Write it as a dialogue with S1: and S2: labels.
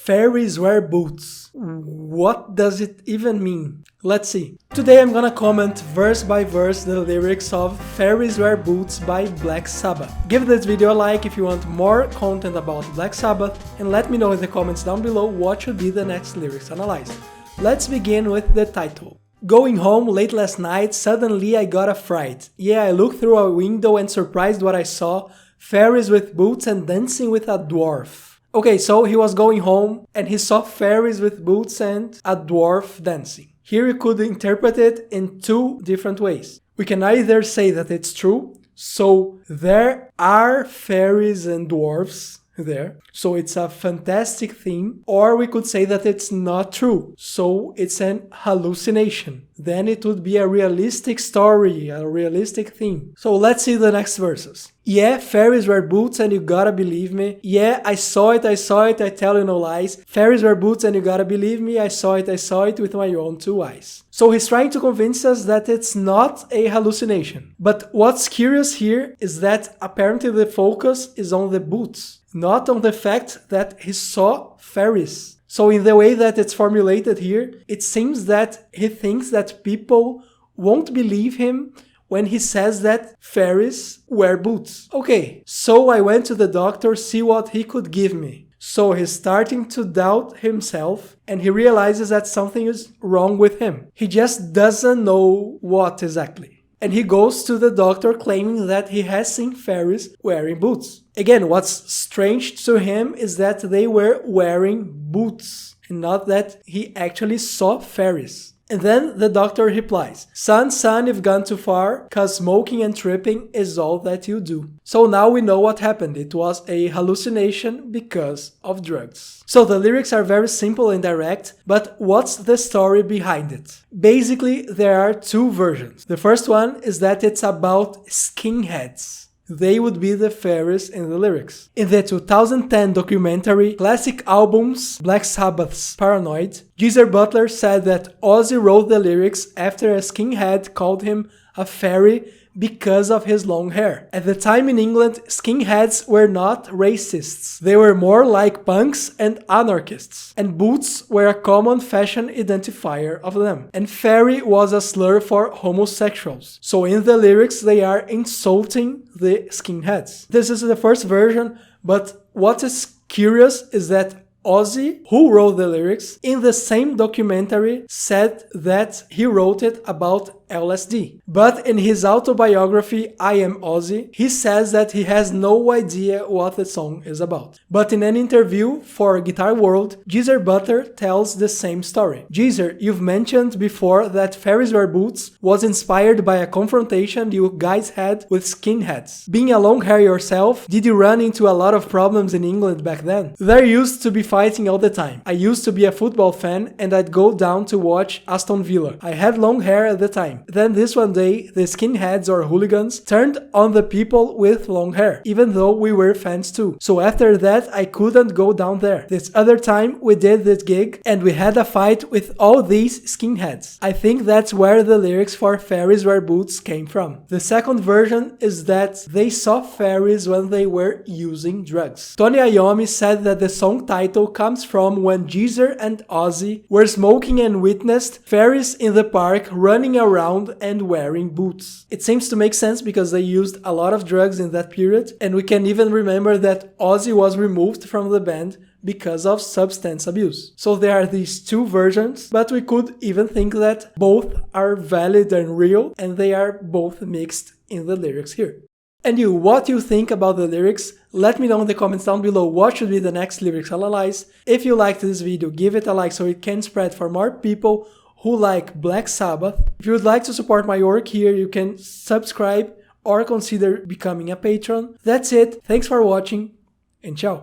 S1: Fairies Wear Boots. What does it even mean? Let's see. Today I'm gonna comment verse by verse the lyrics of Fairies Wear Boots by Black Sabbath. Give this video a like if you want more content about Black Sabbath, and let me know in the comments down below what should be the next lyrics analyzed. Let's begin with the title. Going home late last night, suddenly I got a fright. Yeah, I looked through a window and surprised what I saw. Fairies with boots and dancing with a dwarf. Okay, so he was going home and he saw fairies with boots and a dwarf dancing. Here you could interpret it in two different ways. We can either say that it's true, so there are fairies and dwarves there, so it's a fantastic theme, or we could say that it's not true, so it's an hallucination. Then it would be a realistic story, a realistic theme. So let's see the next verses. Yeah, fairies wear boots and you gotta believe me. Yeah, I saw it, I tell you no lies. Fairies wear boots and you gotta believe me. I saw it with my own two eyes. So he's trying to convince us that it's not a hallucination. But what's curious here is that apparently the focus is on the boots, not on the fact that he saw fairies. So in the way that it's formulated here, it seems that he thinks that people won't believe him when he says that fairies wear boots. Okay, so I went to the doctor, see what he could give me. So he's starting to doubt himself and he realizes that something is wrong with him. He just doesn't know what exactly. And he goes to the doctor claiming that he has seen fairies wearing boots. Again, what's strange to him is that they were wearing boots and not that he actually saw fairies. And then the doctor replies, son, you've gone too far, cause smoking and tripping is all that you do. So now we know what happened. It was a hallucination because of drugs. So the lyrics are very simple and direct, but what's the story behind it? Basically, there are two versions. The first one is that it's about skinheads. They would be the fairies in the lyrics. In the 2010 documentary Classic Albums Black Sabbath's Paranoid, Geezer Butler said that Ozzy wrote the lyrics after a skinhead called him a fairy because of his long hair. At the time in England, skinheads were not racists. They were more like punks and anarchists. And boots were a common fashion identifier of them. And fairy was a slur for homosexuals. So in the lyrics, they are insulting the skinheads. This is the first version, but what is curious is that Ozzy, who wrote the lyrics, in the same documentary said that he wrote it about LSD. But in his autobiography, I Am Ozzy, he says that he has no idea what the song is about. But in an interview for Guitar World, Geezer Butler tells the same story. Geezer, you've mentioned before that Fairies Wear Boots was inspired by a confrontation you guys had with skinheads. Being a long hair yourself, did you run into a lot of problems in England back then? There used to be fighting all the time. I used to be a football fan and I'd go down to watch Aston Villa. I had long hair at the time. Then this one day, the skinheads or hooligans turned on the people with long hair, even though we were fans too. So after that, I couldn't go down there. This other time, we did this gig and we had a fight with all these skinheads. I think that's where the lyrics for Fairies Wear Boots came from. The second version is that they saw fairies when they were using drugs. Tony Iommi said that the song title comes from when Geezer and Ozzy were smoking and witnessed fairies in the park running around and wearing boots. It seems to make sense because they used a lot of drugs in that period, and we can even remember that Ozzy was removed from the band because of substance abuse. So there are these two versions, but we could even think that both are valid and real, and they are both mixed in the lyrics here. And you, what you think about the lyrics? Let me know in the comments down below what should be the next lyrics analyzed. If you liked this video, give it a like so it can spread for more people who like Black Sabbath. If you would like to support my work here, you can subscribe or consider becoming a patron. That's it. Thanks for watching and ciao.